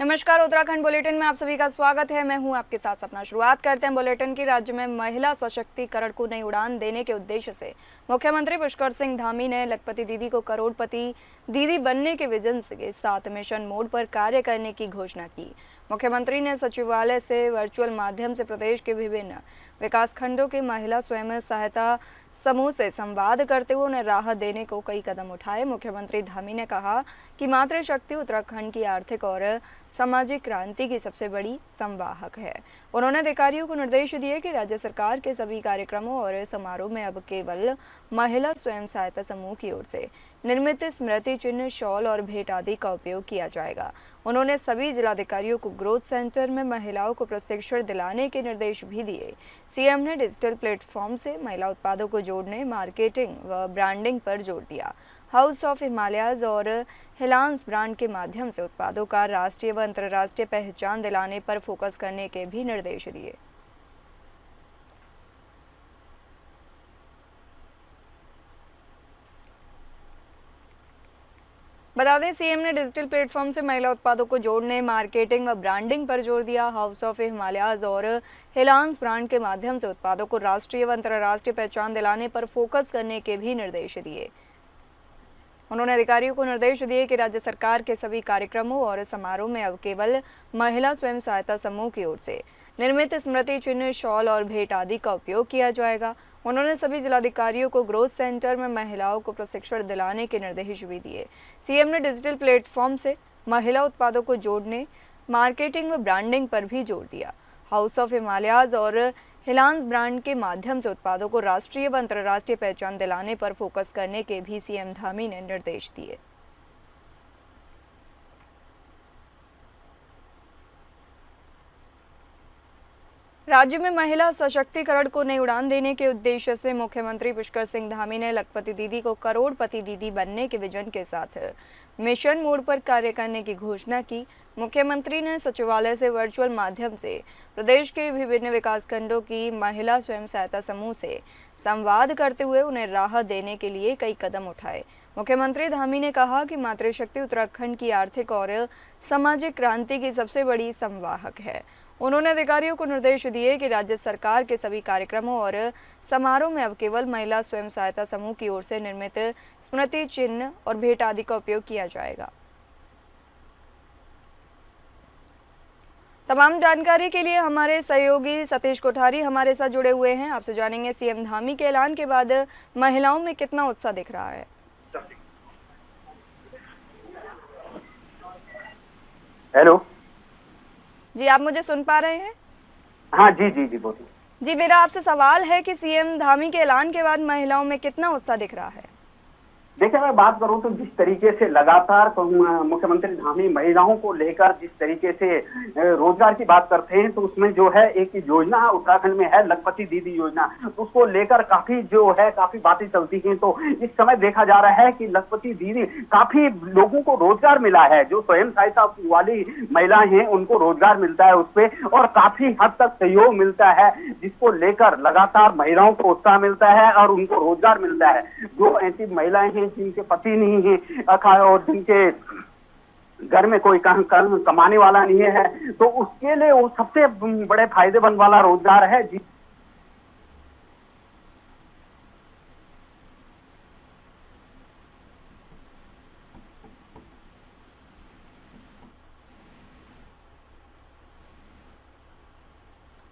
नमस्कार, उत्तराखंड बुलेटिन में आप सभी का स्वागत है। मैं हूं आपके साथ सपना। शुरुआत करते हैं बुलेटिन की। राज्य में महिला सशक्तिकरण को नई उड़ान देने के उद्देश्य से मुख्यमंत्री पुष्कर सिंह धामी ने लखपति दीदी को करोड़पति दीदी बनने के विजन के साथ मिशन मोड पर कार्य करने की घोषणा की। मुख्यमंत्री ने सचिवालय से वर्चुअल माध्यम से प्रदेश के विभिन्न विकासखंडों के महिला स्वयं सहायता समूह से संवाद करते हुए उन्हें राहत देने को कई कदम उठाए। मुख्यमंत्री धामी ने कहा कि मातृशक्ति उत्तराखंड की आर्थिक और सामाजिक क्रांति की सबसे बड़ी संवाहक है। उन्होंने अधिकारियों को निर्देश दिए कि राज्य सरकार के सभी कार्यक्रमों और समारोह में अब केवल महिला स्वयं सहायता समूह की ओर से निर्मित स्मृति चिन्ह, शॉल और भेंट आदि का उपयोग किया जाएगा। उन्होंने सभी जिलाधिकारियों को ग्रोथ सेंटर में महिलाओं को प्रशिक्षण दिलाने के निर्देश भी दिए। सीएम ने डिजिटल प्लेटफॉर्म से महिला उत्पादों को जोड़ने, मार्केटिंग व ब्रांडिंग पर जोर दिया। हाउस ऑफ हिमालयाज और हिलांस ब्रांड के माध्यम से उत्पादों का राष्ट्रीय व अंतर्राष्ट्रीय पहचान दिलाने पर फोकस करने के भी निर्देश दिए। बता दें, सीएम ने डिजिटल प्लेटफॉर्म से महिला उत्पादों को जोड़ने, मार्केटिंग व ब्रांडिंग पर जोर दिया। हाउस ऑफ हिमालयाज और हिलांस ब्रांड के माध्यम से उत्पादों को राष्ट्रीय व अंतर्राष्ट्रीय पहचान दिलाने पर फोकस करने के भी निर्देश दिए। उन्होंने अधिकारियों को निर्देश दिए कि राज्य सरकार के सभी कार्यक्रमों और समारोह में अब केवल महिला स्वयं सहायता समूह की ओर से निर्मित स्मृति चिन्ह, शॉल और भेंट आदि का उपयोग किया जाएगा। उन्होंने सभी जिलाधिकारियों को ग्रोथ सेंटर में महिलाओं को प्रशिक्षण दिलाने के निर्देश भी दिए। सीएम ने डिजिटल प्लेटफॉर्म से महिला उत्पादों को जोड़ने, मार्केटिंग व ब्रांडिंग पर भी जोर दिया। हाउस ऑफ हिमालयाज और हिलांस ब्रांड के माध्यम से उत्पादों को राष्ट्रीय व अंतर्राष्ट्रीय पहचान दिलाने पर फोकस करने के भी सीएम धामी ने निर्देश दिए। राज्य में महिला सशक्तिकरण को नई उड़ान देने के उद्देश्य से मुख्यमंत्री पुष्कर सिंह धामी ने लखपति दीदी को करोड़पति दीदी बनने के विजन के साथ मिशन मोड पर कार्य करने की घोषणा की। मुख्यमंत्री ने सचिवालय से वर्चुअल माध्यम से प्रदेश के विभिन्न विकासखंडों की महिला स्वयं सहायता समूह से संवाद करते हुए उन्हें राहत देने के लिए कई कदम उठाए। मुख्यमंत्री धामी ने कहा कि मातृशक्ति उत्तराखंड की आर्थिक और सामाजिक क्रांति की सबसे बड़ी संवाहक है। उन्होंने अधिकारियों को निर्देश दिए कि राज्य सरकार के सभी कार्यक्रमों और समारोह में अब केवल महिला स्वयं सहायता समूह की ओर से निर्मित स्मृति चिन्ह और भेंट आदि का उपयोग किया जाएगा। तमाम जानकारी के लिए हमारे सहयोगी सतीश कोठारी हमारे साथ जुड़े हुए हैं। आपसे जानेंगे, सीएम धामी के ऐलान के बाद महिलाओं में कितना उत्साह दिख रहा है? हेलो जी, आप मुझे सुन पा रहे हैं? हाँ जी जी जी बोलिए। जी, मेरा आपसे सवाल है कि सीएम धामी के ऐलान के बाद महिलाओं में कितना उत्साह दिख रहा है? देखिए, मैं बात करूं तो जिस तरीके से लगातार मुख्यमंत्री धामी महिलाओं को लेकर जिस तरीके से रोजगार की बात करते हैं, तो उसमें जो है एक योजना उत्तराखंड में है, लखपति दीदी योजना। तो उसको लेकर काफी बातें चलती हैं। तो इस समय देखा जा रहा है कि लखपति दीदी काफी लोगों को रोजगार मिला है। जो स्वयं सहायता वाली महिलाएं हैं उनको रोजगार मिलता है उसपे, और काफी हद तक सहयोग मिलता है, जिसको लेकर लगातार महिलाओं को उत्साह मिलता है और उनको रोजगार मिलता है। जो ऐसी महिलाएं हैं जिनके पति नहीं है और जिनके घर में कोई कमाने वाला नहीं है, तो उसके लिए वो सबसे बड़े फायदेमंद वाला रोजगार है।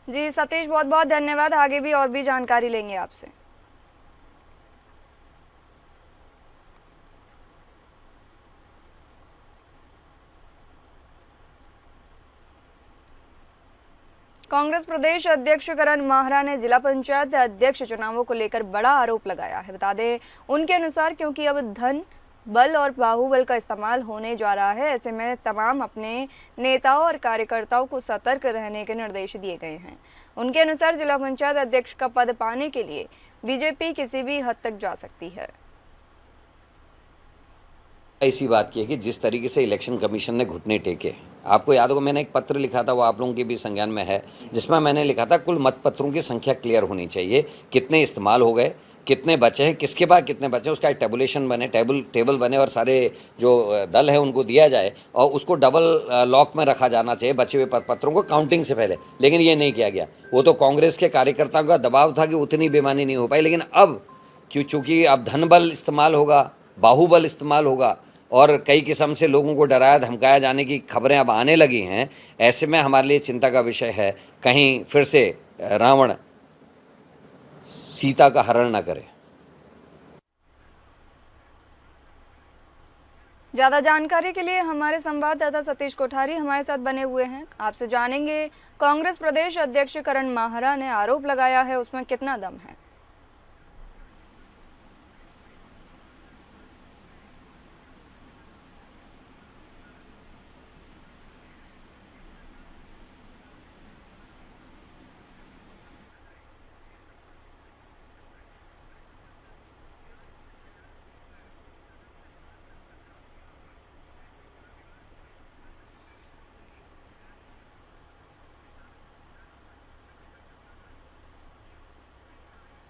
जी सतीश, बहुत बहुत धन्यवाद। आगे भी और भी जानकारी लेंगे आपसे। कांग्रेस प्रदेश अध्यक्ष करण माहरा ने जिला पंचायत अध्यक्ष चुनावों को लेकर बड़ा आरोप लगाया है। बता दें, उनके अनुसार क्योंकि अब धन, बल और बाहुबल का इस्तेमाल होने जा रहा है, ऐसे में तमाम अपने नेताओं और कार्यकर्ताओं को सतर्क रहने के निर्देश दिए गए हैं। उनके अनुसार जिला पंचायत अध्यक्ष का पद पाने के लिए बीजेपी किसी भी हद तक जा सकती है। ऐसी बात की है कि जिस तरीके से इलेक्शन कमीशन ने घुटने टेके, आपको याद होगा मैंने एक पत्र लिखा था, वो आप लोगों के भी संज्ञान में है, जिसमें मैंने लिखा था कुल मतपत्रों की संख्या क्लियर होनी चाहिए, कितने इस्तेमाल हो गए, कितने बचे हैं, किसके पास कितने बचे हैं, उसका एक टेबुलेशन बने, टेबल बने और सारे जो दल है उनको दिया जाए और उसको डबल लॉक में रखा जाना चाहिए बचे हुए पत्रों को काउंटिंग से पहले। लेकिन ये नहीं किया गया। वो तो कांग्रेस के कार्यकर्ताओं का दबाव था कि उतनी बेईमानी नहीं हो पाई। लेकिन अब चूँकि अब धनबल इस्तेमाल होगा, बाहुबल इस्तेमाल होगा और कई किस्म से लोगों को डराया धमकाया जाने की खबरें अब आने लगी हैं, ऐसे में हमारे लिए चिंता का विषय है कहीं फिर से रावण सीता का हरण न करे। ज़्यादा जानकारी के लिए हमारे संवाददाता सतीश कोठारी हमारे साथ बने हुए हैं। आपसे जानेंगे, कांग्रेस प्रदेश अध्यक्ष करण माहरा ने आरोप लगाया है, उसमें कितना दम है?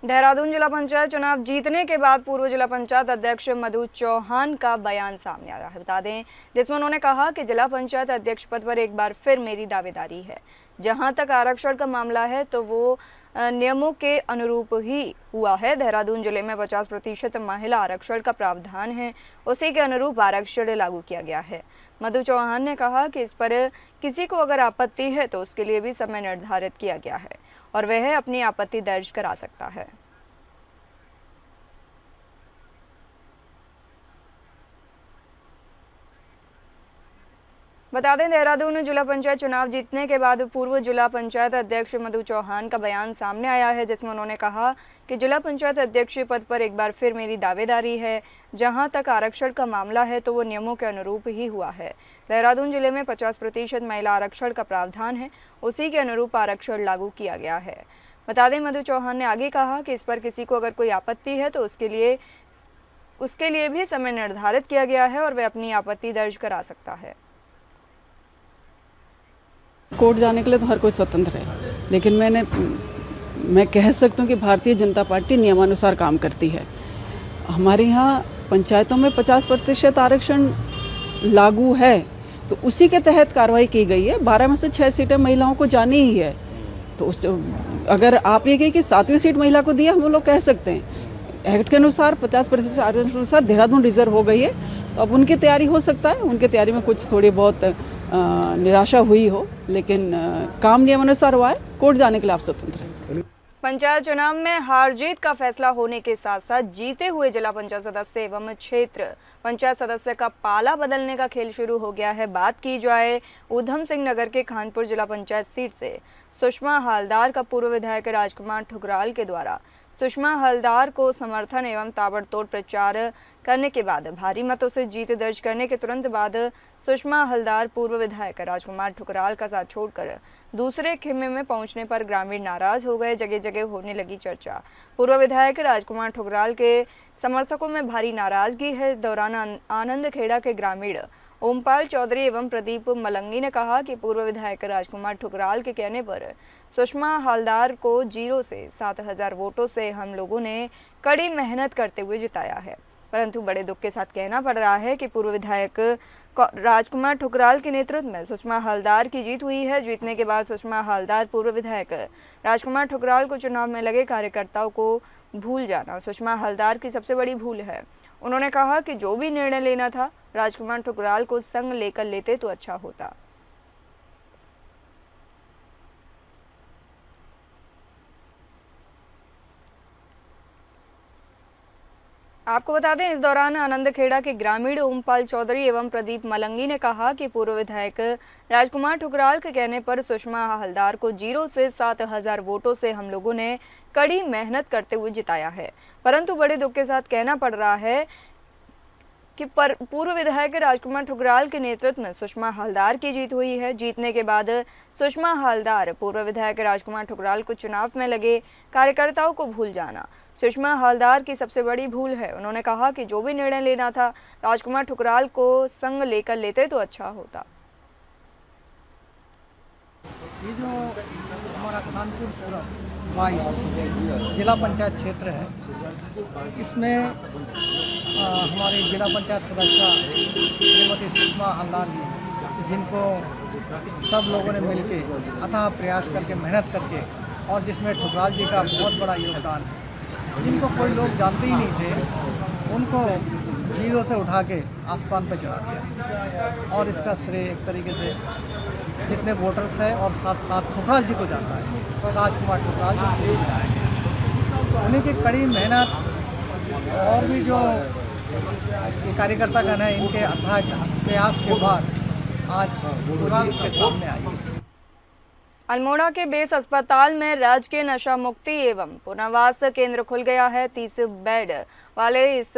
देहरादून जिला पंचायत चुनाव जीतने के बाद पूर्व जिला पंचायत अध्यक्ष मधु चौहान का बयान सामने आया है, बता दें, जिसमें उन्होंने कहा कि जिला पंचायत अध्यक्ष पद पर एक बार फिर मेरी दावेदारी है। जहां तक आरक्षण का मामला है तो वो नियमों के अनुरूप ही हुआ है। देहरादून जिले में 50% महिला आरक्षण का प्रावधान है, उसी के अनुरूप आरक्षण लागू किया गया है। मधु चौहान ने कहा कि इस पर किसी को अगर आपत्ति है तो उसके लिए भी समय निर्धारित किया गया है और वह अपनी आपत्ति दर्ज करा सकता है। बता दें, देहरादून जिला पंचायत चुनाव जीतने के बाद पूर्व जिला पंचायत अध्यक्ष मधु चौहान का बयान सामने आया है, जिसमें उन्होंने कहा कि जिला पंचायत अध्यक्ष पद पर एक बार फिर मेरी दावेदारी है। जहां तक आरक्षण का मामला है तो वो नियमों के अनुरूप ही हुआ है। देहरादून जिले में 50% महिला आरक्षण का प्रावधान है, उसी के अनुरूप आरक्षण लागू किया गया है। बता दें, मधु चौहान ने आगे कहा कि इस पर किसी को अगर कोई आपत्ति है तो उसके लिए भी समय निर्धारित किया गया है और वह अपनी आपत्ति दर्ज करा सकता है। कोर्ट जाने के लिए तो हर कोई स्वतंत्र है, लेकिन मैं कह सकती हूँ कि भारतीय जनता पार्टी नियमानुसार काम करती है। हमारे यहाँ पंचायतों में 50% आरक्षण लागू है, तो उसी के तहत कार्रवाई की गई है। 12 में से 6 सीटें महिलाओं को जानी ही है, तो उस अगर आप ये कहें कि 7वीं सीट महिला को दिया, हम लोग कह सकते हैं। एक्ट के अनुसार 50% आरक्षण के अनुसार देहरादून रिजर्व हो गई है, तो अब उनकी तैयारी हो सकता है, उनकी तैयारी में कुछ थोड़ी बहुत निराशा हुई हो, लेकिन काम नियमानुसार हुआ है। कोर्ट जाने के लिए आप स्वतंत्र हैं। पंचायत चुनाव में हार जीत का फैसला होने के साथ साथ जीते हुए जिला पंचायत सदस्य एवं क्षेत्र पंचायत सदस्य का पाला बदलने का खेल शुरू हो गया है। बात की जाए ऊधम सिंह नगर के खानपुर जिला पंचायत सीट से सुषमा हलदार का पूर्व विधायक राजकुमार ठुकराल के द्वारा सुषमा हलदार को समर्थन एवं ताबड़तोड़ प्रचार करने के बाद भारी मतों से जीत दर्ज करने के तुरंत बाद सुषमा हलदार पूर्व विधायक राजकुमार ठुकराल का साथ छोड़कर दूसरे खेमे में पहुंचने पर ग्रामीण नाराज हो गए। जगह जगह होने लगी चर्चा। पूर्व विधायक राजकुमार ठुकराल के समर्थकों में भारी नाराजगी है। इस दौरान आनंद खेड़ा के ग्रामीण ओमपाल चौधरी एवं प्रदीप मलंगी ने कहा कि पूर्व विधायक राजकुमार ठुकराल के कहने पर सुषमा हलदार को 0 से 7,000 वोटों से हम लोगों ने कड़ी मेहनत करते हुए जिताया है। परंतु बड़े दुख के साथ कहना पड़ रहा है कि पूर्व विधायक राजकुमार ठुकराल के नेतृत्व में सुषमा हलदार की जीत हुई है। जीतने के बाद सुषमा हलदार पूर्व विधायक राजकुमार ठुकराल को चुनाव में लगे कार्यकर्ताओं को भूल जाना सुषमा हलदार की सबसे बड़ी भूल है। उन्होंने कहा कि जो भी निर्णय लेना था राजकुमार ठुकराल को संग लेकर लेते तो अच्छा होता। आपको बता दें, इस दौरान आनंद खेड़ा के ग्रामीण ओमपाल चौधरी एवं प्रदीप मलंगी ने कहा कि पूर्व विधायक राजकुमार ठुकराल के कहने पर सुषमा हलदार को 0 से 7,000 वोटों से हम लोगों ने कड़ी मेहनत करते हुए जिताया है। परंतु बड़े दुख के साथ कहना पड़ रहा है कि पूर्व विधायक राजकुमार ठुकराल के नेतृत्व में सुषमा हलदार की जीत हुई है। जीतने के बाद सुषमा हलदार पूर्व विधायक राजकुमार ठुकराल को चुनाव में लगे कार्यकर्ताओं को भूल जाना सुषमा हलदार की सबसे बड़ी भूल है। उन्होंने कहा कि जो भी निर्णय लेना था राजकुमार ठुकराल को संग लेकर लेते तो अच्छा होता। ये जो हमारा खानपुर 22 जिला पंचायत क्षेत्र है, इसमें हमारे जिला पंचायत सदस्य श्रीमती सुषमा हल्दार जी, जिनको सब लोगों ने मिलकर अथाह प्रयास करके मेहनत करके, और जिसमें ठुकराल जी का बहुत बड़ा योगदान है, जिनको कोई लोग जानते ही नहीं थे, उनको जीरो से उठा के आसमान पर चढ़ा दिया। और इसका श्रेय एक तरीके से जितने वोटर्स हैं और साथ साथ ठुकराल जी को जाता है, राजकुमार ठुकराल जी को जाता है। उन्हीं की कड़ी मेहनत और भी जो कार्यकर्तागण हैं, इनके अथाह प्रयास के बाद आज वो जीत के सामने आई है। अल्मोड़ा के बेस अस्पताल में राजकीय नशा मुक्ति एवं पुनर्वास केंद्र खुल गया है। 30 बेड वाले इस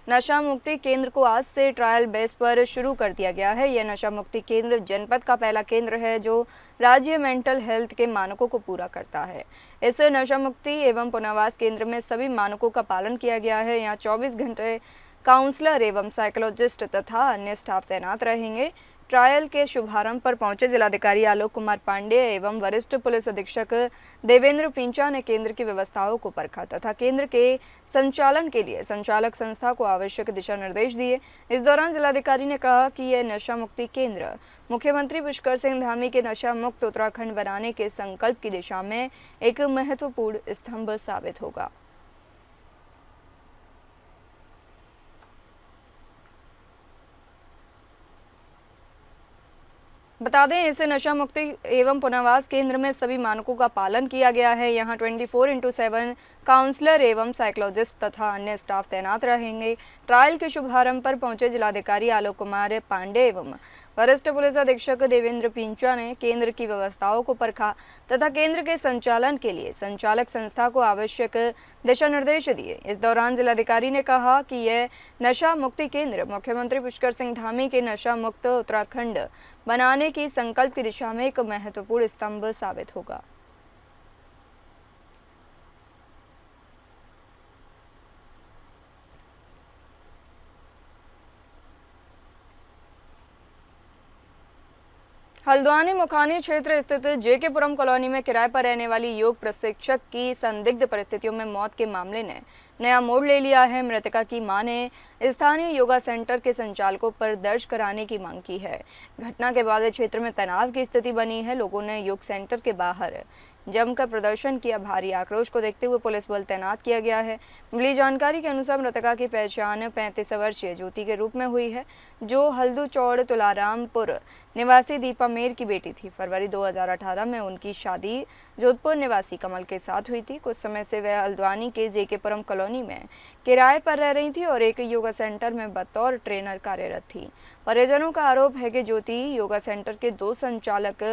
नशा मुक्ति केंद्र को आज से ट्रायल बेस पर शुरू कर दिया गया है। यह नशा मुक्ति केंद्र जनपद का पहला केंद्र है जो राज्य मेंटल हेल्थ के मानकों को पूरा करता है। इस नशा मुक्ति एवं पुनर्वास केंद्र में सभी मानकों का पालन किया गया है। यहाँ 24 घंटे काउंसलर एवं साइकोलॉजिस्ट तथा अन्य स्टाफ तैनात रहेंगे। ट्रायल के शुभारंभ पर पहुंचे जिलाधिकारी आलोक कुमार पांडेय एवं वरिष्ठ पुलिस अधीक्षक देवेंद्र पिंचा ने केंद्र की व्यवस्थाओं को परखा तथा केंद्र के संचालन के लिए संचालक संस्था को आवश्यक दिशा निर्देश दिए। इस दौरान जिलाधिकारी ने कहा कि यह नशा मुक्ति केंद्र मुख्यमंत्री पुष्कर सिंह धामी के नशा मुक्त उत्तराखंड बनाने के संकल्प की दिशा में एक महत्वपूर्ण स्तंभ साबित होगा। बता दें, इस नशा मुक्ति एवं पुनर्वास केंद्र में सभी मानकों का पालन किया गया है। यहाँ 24/7 काउंसलर एवं साइकोलॉजिस्ट तथा अन्य स्टाफ तैनात रहेंगे। ट्रायल के शुभारंभ पर पहुंचे जिलाधिकारी आलोक कुमार पांडे एवं वरिष्ठ पुलिस अधीक्षक देवेंद्र पिंचा ने केंद्र की व्यवस्थाओं को परखा तथा केंद्र के संचालन के लिए संचालक संस्था को आवश्यक दिशा निर्देश दिए। इस दौरान जिलाधिकारी ने कहा कि यह नशा मुक्ति केंद्र मुख्यमंत्री पुष्कर सिंह धामी के नशा मुक्त उत्तराखंड बनाने की संकल्प की दिशा में एक महत्वपूर्ण स्तंभ साबित होगा। हल्द्वानी मुखानी क्षेत्र स्थित जेकेपुरम कॉलोनी में किराए पर रहने वाली योग प्रशिक्षक की संदिग्ध परिस्थितियों में मौत के मामले ने नया मोड़ ले लिया है। मृतका की मां ने स्थानीय योगा सेंटर के संचालकों पर दर्ज कराने की मांग की है। घटना के बाद क्षेत्र में तनाव की स्थिति बनी है। लोगों ने योग सेंटर के बाहर जमकर प्रदर्शन किया। भारी आक्रोश को देखते हुए पुलिस बल तैनात किया गया है। मिली जानकारी के अनुसार मृतका की पहचान 35 वर्षीय ज्योति के रूप में हुई है, जो हल्दू चौड़ तुलारामपुर निवासी दीपा मेर की बेटी थी। फरवरी 2018 में उनकी शादी जोधपुर निवासी कमल के साथ हुई थी। कुछ समय से वह हल्द्वानी के जेकेपुरम कॉलोनी में किराए पर रह रही थी और एक योगा सेंटर में बतौर ट्रेनर कार्यरत थी। परिजनों का आरोप है कि ज्योति योगा सेंटर के 2 संचालक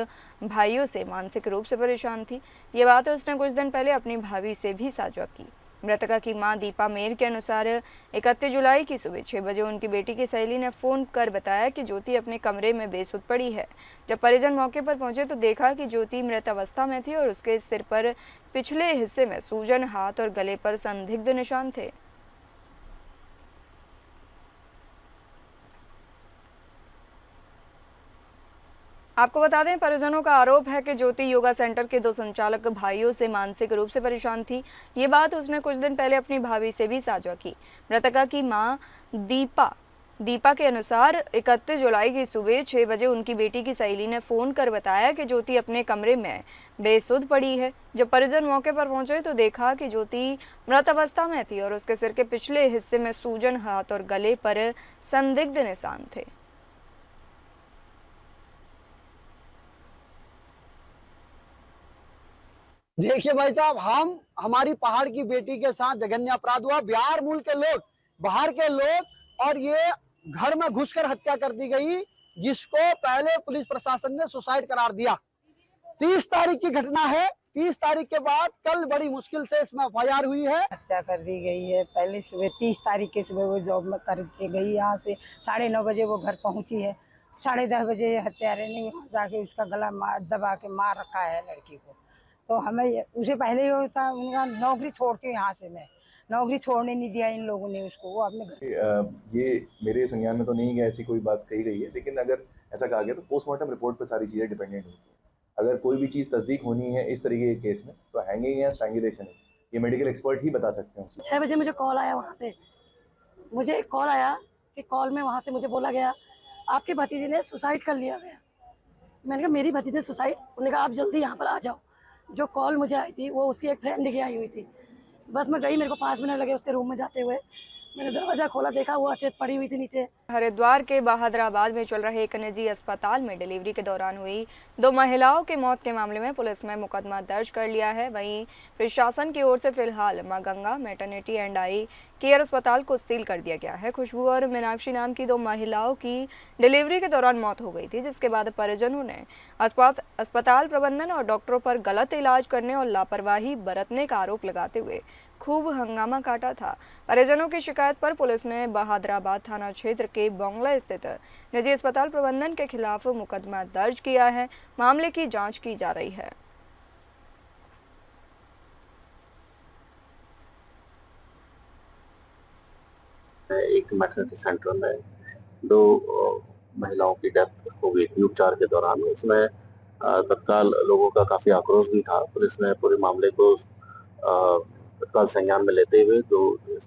भाइयों से मानसिक रूप से परेशान थी। ये बात उसने कुछ दिन पहले अपनी भाभी से भी साझा की। मृतका की मां दीपा मेर के अनुसार 31 जुलाई की सुबह 6 बजे उनकी बेटी की सहेली ने फोन कर बताया कि ज्योति अपने कमरे में बेसुध पड़ी है। जब परिजन मौके पर पहुंचे तो देखा कि ज्योति मृत अवस्था में थी और उसके सिर पर पिछले हिस्से में सूजन, हाथ और गले पर संदिग्ध निशान थे। आपको बता दें, परिजनों का आरोप है कि ज्योति योगा सेंटर के 2 संचालक भाइयों से मानसिक रूप से परेशान थी। ये बात उसने कुछ दिन पहले अपनी भाभी से भी साझा की। मृतका की मां दीपा के अनुसार 31 जुलाई की सुबह 6 बजे उनकी बेटी की सहेली ने फोन कर बताया कि ज्योति अपने कमरे में बेसुध पड़ी है। जब परिजन मौके पर पहुंचे तो देखा कि ज्योति मृत अवस्था में थी और उसके सिर के पिछले हिस्से में सूजन, हाथ और गले पर संदिग्ध निशान थे। देखिए भाई साहब, हमारी पहाड़ की बेटी के साथ जघन्य अपराध हुआ। बिहार मूल के लोग, बाहर के लोग, और ये घर में घुसकर हत्या कर दी गई, जिसको पहले पुलिस प्रशासन ने सुसाइड करार दिया। 30 तारीख की घटना है। 30 तारीख के बाद कल बड़ी मुश्किल से इसमें एफआईआर हुई है। हत्या कर दी गई है। पहले सुबह 30 तारीख के सुबह वो जॉब में करके गई, यहाँ से 9:30 बजे वो घर पहुंची है। 10:30 बजे हत्यारे ने जाके उसका गला दबा के मार रखा है लड़की को। तो हमें उसे पहले ही होता, उनका नौकरी छोड़ती हूँ, यहाँ से मैं नौकरी छोड़ने नहीं दिया इन लोगों ने उसको। वो अपने घर ये मेरे संज्ञान में तो नहीं है, ऐसी कोई बात कही गई है, लेकिन अगर ऐसा कहा गया तो पोस्टमार्टम रिपोर्ट पर सारी चीज़ें डिपेंडेंट होती हैं। अगर कोई भी चीज़ तस्दीक होनी है इस तरीके के केस में तो हैंगिंग या स्ट्रैंगुलेशन है, ये मेडिकल एक्सपर्ट ही बता सकते हैं। 6 बजे मुझे कॉल आया वहाँ से, मुझे एक कॉल आया कि कॉल में वहाँ से मुझे बोला गया आपके भतीजे ने सुसाइड कर लिया गया। मैंने कहा मेरी भतीजे सुसाइड? उन्होंने कहा आप जल्दी यहाँ पर आ जाओ। जो कॉल मुझे आई थी वो उसकी एक फ्रेंड की आई हुई थी। बस मैं गई, मेरे को 5 मिनट लगे उसके रूम में जाते हुए। मैंने दरवाज़ा खोला, देखा वो अचेत पड़ी हुई थी नीचे। हरिद्वार के बहादुराबाद में चल रहे एक निजी अस्पताल में डिलीवरी के दौरान हुई 2 महिलाओं की मौत के मामले में पुलिस ने मुकदमा दर्ज कर लिया है। वहीं प्रशासन की ओर से फिलहाल मां Ganga maternity and I care अस्पताल को सील कर दिया गया है। खुशबू और मीनाक्षी नाम की 2 महिलाओं की डिलीवरी के दौरान मौत हो गई थी, जिसके बाद परिजनों ने अस्पताल प्रबंधन और डॉक्टरों पर गलत इलाज करने और लापरवाही बरतने का आरोप लगाते हुए खूब हंगामा काटा था। परिजनों की शिकायत पर पुलिस ने बहादुराबाद थाना क्षेत्र के बंगला स्थित निजी अस्पताल प्रबंधन के खिलाफ मुकदमा दर्ज किया है। मामले की जांच की जा रही है। एक मैटरनिटी सेंटर में 2 महिलाओं की डेथ हो गई थी उपचार के दौरान। उसमें तत्काल लोगों का काफ़ी आक्रोश भी था। पुलिस ने पूरे मामले को तत्काल संज्ञान में लेते हुए 2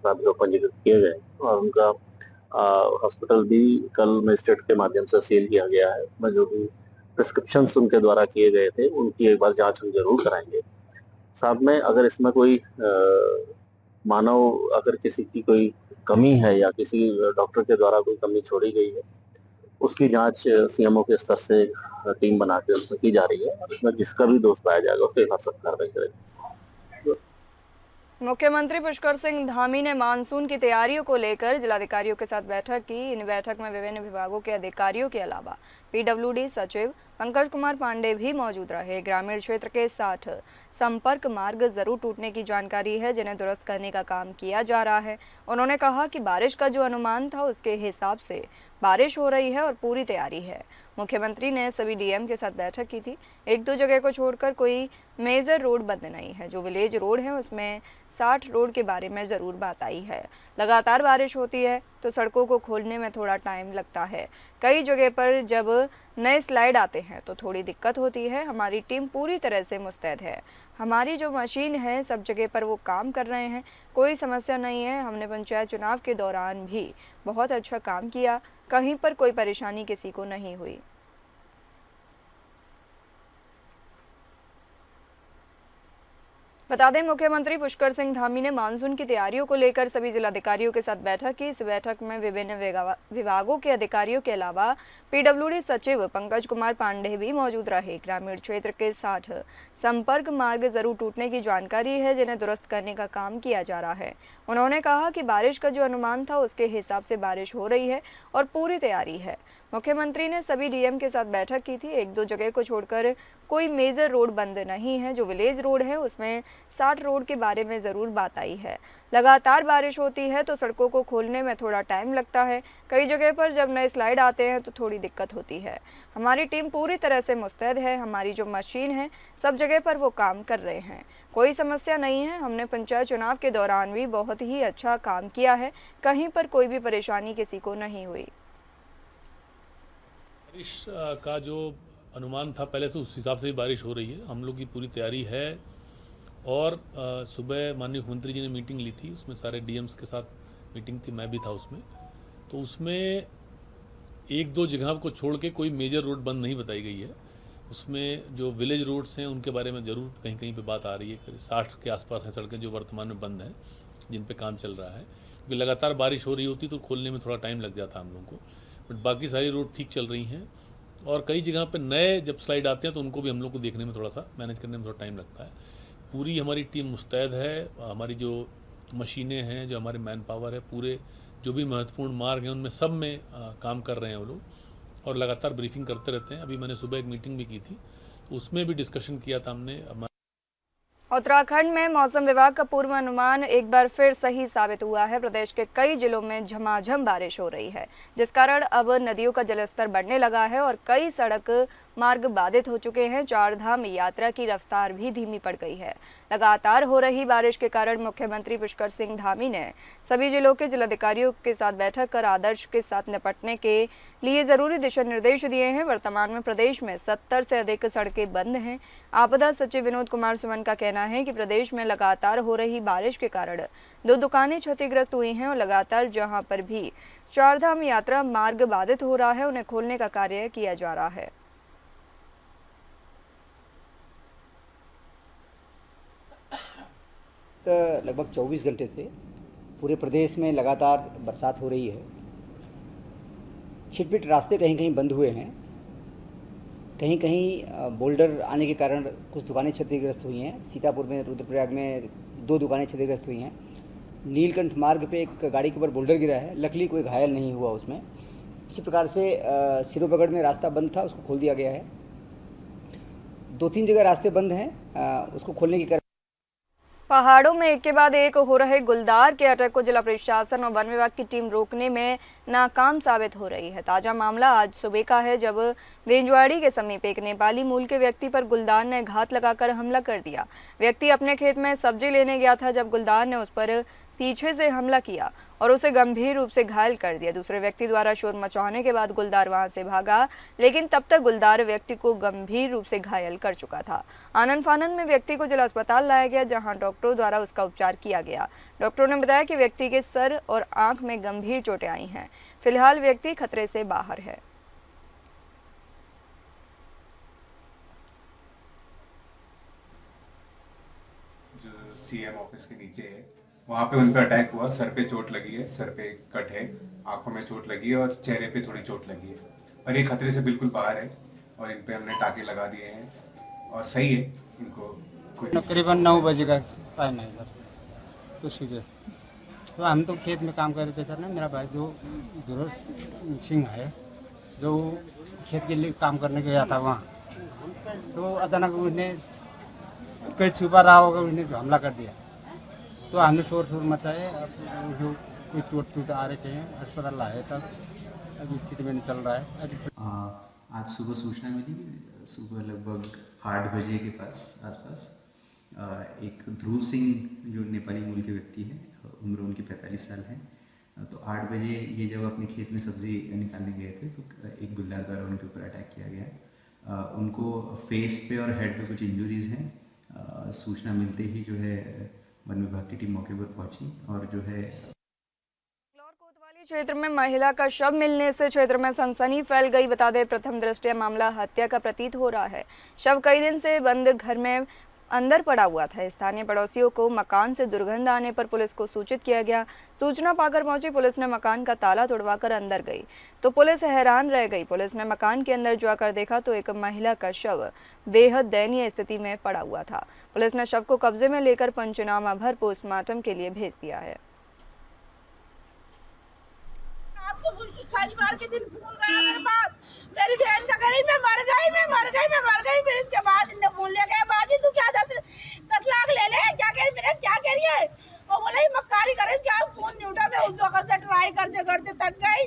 अभियोग पंजीकृत किए गए और उनका हॉस्पिटल भी कल मजिस्ट्रेट के माध्यम से सील किया गया है। मैं जो भी प्रिस्क्रिप्शंस उनके द्वारा किए गए थे उनकी एक बार जांच हम जरूर कराएंगे। साथ में अगर इसमें कोई मानव अगर किसी की कोई कमी है या किसी डॉक्टर के द्वारा कोई कमी छोड़ी गई है, उसकी जांच सीएमओ के स्तर से टीम बना के उसमें की जा रही है और इसमें जिसका भी दोष पाया जाएगा उसके खिलाफ सख्त कार्रवाई करेगी। मुख्यमंत्री पुष्कर सिंह धामी ने मानसून की तैयारियों को लेकर जिलाधिकारियों के साथ बैठक की। इन बैठक में विभिन्न विभागों के अधिकारियों के अलावा पीडब्ल्यूडी सचिव पंकज कुमार पांडे भी मौजूद रहे। ग्रामीण क्षेत्र के 60 संपर्क मार्ग जरूर टूटने की जानकारी है, जिन्हें दुरुस्त करने का काम किया जा रहा है। उन्होंने कहा कि बारिश का जो अनुमान था उसके हिसाब से बारिश हो रही है और पूरी तैयारी है। मुख्यमंत्री ने सभी डीएम के साथ बैठक की थी। 1-2 जगह को छोड़कर कोई मेजर रोड बंद नहीं है। जो विलेज रोड है उसमें 60 रोड के बारे में ज़रूर बात आई है। लगातार बारिश होती है तो सड़कों को खोलने में थोड़ा टाइम लगता है। कई जगह पर जब नए स्लाइड आते हैं तो थोड़ी दिक्कत होती है। हमारी टीम पूरी तरह से मुस्तैद है। हमारी जो मशीन है सब जगह पर वो काम कर रहे हैं, कोई समस्या नहीं है। हमने पंचायत चुनाव के दौरान भी बहुत अच्छा काम किया, कहीं पर कोई परेशानी किसी को नहीं हुई। बता दें, मुख्यमंत्री पुष्कर सिंह धामी ने मानसून की तैयारियों को लेकर सभी जिलाधिकारियों के साथ बैठक की। इस बैठक में विभिन्न विभागों के अधिकारियों के अलावा पीडब्ल्यूडी सचिव पंकज कुमार पांडे भी मौजूद रहे। ग्रामीण क्षेत्र के 60 संपर्क मार्ग जरूर टूटने की जानकारी है, जिन्हें दुरुस्त करने का काम किया जा रहा है। उन्होंने कहा कि बारिश का जो अनुमान था उसके हिसाब से बारिश हो रही है और पूरी तैयारी है। मुख्यमंत्री ने सभी डीएम के साथ बैठक की थी। 1-2 जगह को छोड़कर कोई मेजर रोड बंद नहीं है। जो विलेज रोड है उसमें 60 रोड के बारे में ज़रूर बात आई है। लगातार बारिश होती है तो सड़कों को खोलने में थोड़ा टाइम लगता है। कई जगह पर जब नए स्लाइड आते हैं तो थोड़ी दिक्कत होती है। हमारी टीम पूरी तरह से मुस्तैद है। हमारी जो मशीन है सब जगह पर वो काम कर रहे हैं, कोई समस्या नहीं है। हमने पंचायत चुनाव के दौरान भी बहुत ही अच्छा काम किया है, कहीं पर कोई भी परेशानी किसी को नहीं हुई। बारिश का जो अनुमान था पहले से उस हिसाब से भी बारिश हो रही है। हम लोग की पूरी तैयारी है और सुबह माननीय मुख्यमंत्री जी ने मीटिंग ली थी, उसमें सारे डीएम्स के साथ मीटिंग थी, मैं भी था उसमें। तो उसमें 1-2 जगह को छोड़ के कोई मेजर रोड बंद नहीं बताई गई है। उसमें जो विलेज रोड्स हैं उनके बारे में ज़रूर कहीं कहीं पे बात आ रही है। 60 के आसपास हैं सड़कें जो वर्तमान में बंद हैं, जिन पे काम चल रहा है, क्योंकि लगातार बारिश हो रही होती तो खोलने में थोड़ा टाइम लग जाता हम लोग को। बट बाकी सारी रोड ठीक चल रही हैं और कई जगह पे नए जब स्लाइड आते हैं तो उनको भी हम लोग को देखने में थोड़ा सा मैनेज करने में थोड़ा टाइम लगता है। पूरी हमारी टीम मुस्तैद है। हमारी जो मशीनें हैं, जो हमारे मैन पावर है, पूरे जो भी महत्वपूर्ण मार्ग हैं उनमें सब में काम कर रहे हैं वो लोग और लगातार ब्रीफिंग करते रहते हैं। अभी मैंने सुबह एक मीटिंग भी की थी तो उसमें भी डिस्कशन किया था हमने। उत्तराखंड में मौसम विभाग का पूर्वानुमान एक बार फिर सही साबित हुआ है। प्रदेश के कई जिलों में झमाझम बारिश हो रही है, जिस कारण अब नदियों का जलस्तर बढ़ने लगा है और कई सड़क मार्ग बाधित हो चुके हैं। चार धाम यात्रा की रफ्तार भी धीमी पड़ गई है। लगातार हो रही बारिश के कारण मुख्यमंत्री पुष्कर सिंह धामी ने सभी जिलों के जिलाधिकारियों के साथ बैठक कर आदर्श के साथ निपटने के लिए जरूरी दिशा निर्देश दिए हैं। वर्तमान में प्रदेश में 70 से अधिक सड़कें बंद हैं। आपदा सचिव विनोद कुमार सुमन का कहना है कि प्रदेश में लगातार हो रही बारिश के कारण 2 दुकानें क्षतिग्रस्त हुई हैं और लगातार जहां पर भी चारधाम यात्रा मार्ग बाधित हो रहा है उन्हें खोलने का कार्य किया जा रहा है। तो लगभग 24 घंटे से पूरे प्रदेश में लगातार बरसात हो रही है। छिटपिट रास्ते कहीं कहीं बंद हुए हैं, कहीं कहीं बोल्डर आने के कारण कुछ दुकानें क्षतिग्रस्त हुई हैं। सीतापुर में, रुद्रप्रयाग में 2 दुकानें क्षतिग्रस्त हुई हैं। नीलकंठ मार्ग पे एक गाड़ी के ऊपर बोल्डर गिरा है, लकीली कोई घायल नहीं हुआ उसमें। इसी प्रकार से सिरोपगढ़ में रास्ता बंद था, उसको खोल दिया गया है। 2-3 जगह रास्ते बंद हैं, उसको खोलने की पहाड़ों में एक के बाद एक हो रहे गुलदार के अटैक को जिला प्रशासन और वन विभाग की टीम रोकने में नाकाम साबित हो रही है। ताजा मामला आज सुबह का है, जब वेंजवाड़ी के समीप एक नेपाली मूल के व्यक्ति पर गुलदार ने घात लगाकर हमला कर दिया। व्यक्ति अपने खेत में सब्जी लेने गया था जब गुलदार ने उस पर पीछे से हमला किया और उसे गंभीर रूप से घायल कर दिया। दूसरे व्यक्ति द्वारा शोर मचाने के बाद गुलदार वहां से भागा, लेकिन तब तक गुलदार व्यक्ति को गंभीर रूप से घायल कर चुका था। आनन फानन में व्यक्ति को जिला अस्पताल लाया गया, जहां डॉक्टरों द्वारा उसका उपचार किया गया। डॉक्टरों ने बताया कि व्यक्ति के सर और आंख में गंभीर चोटें आई हैं। फिलहाल व्यक्ति खतरे से बाहर है। जो सीएम ऑफिस के नीचे है, वहाँ पे उन पे अटैक हुआ। सर पे चोट लगी है, सर पे कट है, आंखों में चोट लगी है और चेहरे पे थोड़ी चोट लगी है, पर ये खतरे से बिल्कुल बाहर है और इन पे हमने टाके लगा दिए हैं और सही है। इनको कोई करीबन 9 बजे का टाइम है सर, तो सुबह तो हम तो खेत में काम कर रहे थे सर। ना मेरा भाई जो दुर्ग सिंह है, जो खेत के लिए काम करने गया था वहाँ, तो अचानक उसने कहीं छुपा रहा होगा, उसने हमला कर दिया। तो हमने शोर मचाए, जो कोई चोट आ रहे थे, अस्पताल लाए, तब अभी ट्रीटमेंट चल रहा है। आज सुबह सूचना मिली, सुबह लगभग 8 बजे के आसपास एक ध्रुव सिंह जो नेपाली मूल के व्यक्ति हैं, उम्र उनकी 45 साल है, तो 8 बजे ये जब अपने खेत में सब्जी निकालने गए थे तो एक गुलदार द्वारा उनके ऊपर अटैक किया गया। उनको फेस पे और हेड पे कुछ इंजरीज हैं। सूचना मिलते ही जो है वन विभाग की टीम मौके पर पहुंची और जो है कोतवाली क्षेत्र में महिला का शव मिलने से क्षेत्र में सनसनी फैल गई। बता दें, प्रथम दृष्टया मामला हत्या का प्रतीत हो रहा है। शव कई दिन से बंद घर में अंदर पड़ा हुआ था। स्थानीय पड़ोसियों को मकान से दुर्गंध आने पर पुलिस को सूचित किया गया। सूचना पाकर पहुंची पुलिस ने मकान का ताला तोड़वाकर अंदर गई तो पुलिस हैरान रह गई। पुलिस ने मकान के अंदर जाकर देखा तो एक महिला का शव बेहद दयनीय स्थिति में पड़ा हुआ था। पुलिस ने शव को कब्जे में लेकर पंचनामा भर पोस्टमार्टम के लिए भेज दिया है। शनिवार के दिन फोन गया मेरे पास, मेरी बहन का गरीब में मर गई। फिर इसके बाद इन्हें फोन ले गया, बाजी तू क्या 10 लाख ले ले, क्या कह रही, मेरे क्या कह रही है। वो बोला मक्कारी करे, क्या फोन नहीं उठा। मैं उस जगह से ट्राई करते करते थक गई,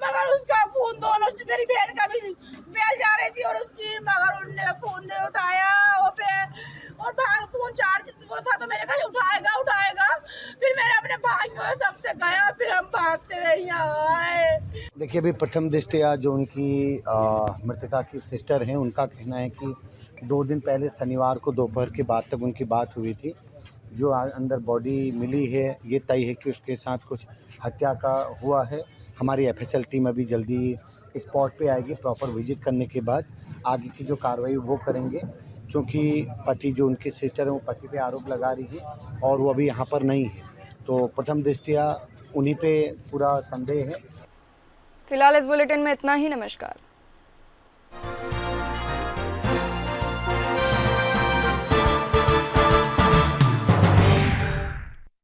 मगर उसका फोन दोनों, मेरी बहन का भी बेल जा रही थी और उसकी, मगर उनने फोन नहीं उठाया वो पे, और फोन चार्ज वो था तो मैंने कहा उठाएगा। फिर मैंने अपने भाइयों सबसे गया, फिर हम भागते रहे यहाँ आए। देखिए, अभी प्रथम दृष्टया जो उनकी मृतका की सिस्टर हैं, उनका कहना है कि 2 दिन पहले शनिवार को दोपहर के बाद तक उनकी बात हुई थी। जो अंदर बॉडी मिली है ये तय है कि उसके साथ कुछ हत्या का हुआ है। हमारी एफएसएल टीम अभी जल्दी स्पॉट पे आएगी, प्रॉपर विजिट करने के बाद आगे की जो कार्रवाई वो करेंगे। क्योंकि पति जो उनकी सिस्टर है वो पति पे आरोप लगा रही है और वो अभी यहाँ पर नहीं है, तो प्रथम दृष्टया उन्हीं पे पूरा संदेह है। फिलहाल इस बुलेटिन में इतना ही। नमस्कार।